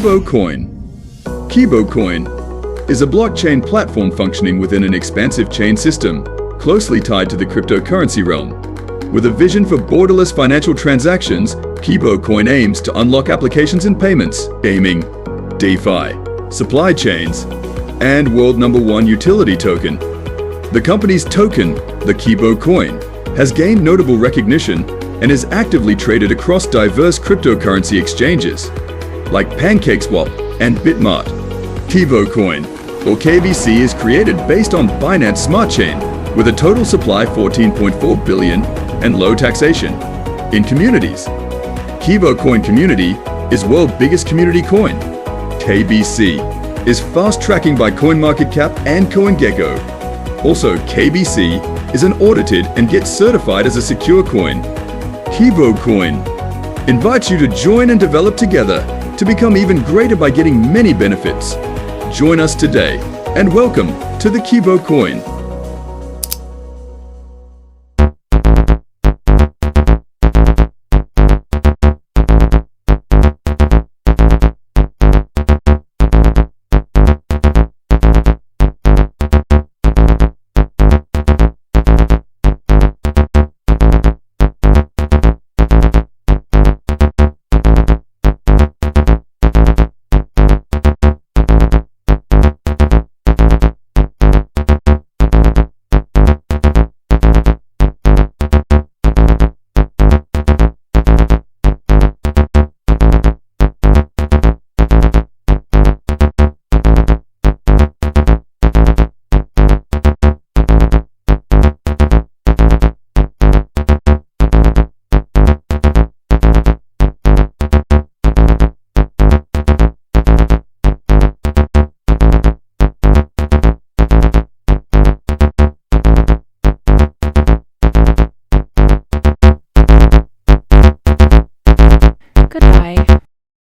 Kibho Coin. Kibho Coin is a blockchain platform functioning within an expansive chain system closely tied to the cryptocurrency realm. With a vision for borderless financial transactions, Kibho Coin aims to unlock applications and payments, gaming, DeFi, supply chains, and world #1 utility token. The company's token, the Kibho Coin, has gained notable recognition and is actively traded across diverse cryptocurrency exchanges, like Pancake and Bitmart. Kibho Coin, or KBC, is created based on Binance Smart Chain with a total supply 14.4 billion and low taxation. In communities, Kibho Coin Community is world's biggest community coin. KBC is fast tracking by CoinMarketCap and CoinGecko. Also, KBC is an audited and gets certified as a secure coin. Kibho Coin invites you to join and develop together to become even greater by getting many benefits. Join us today and welcome to the Kibho Coin. Goodbye.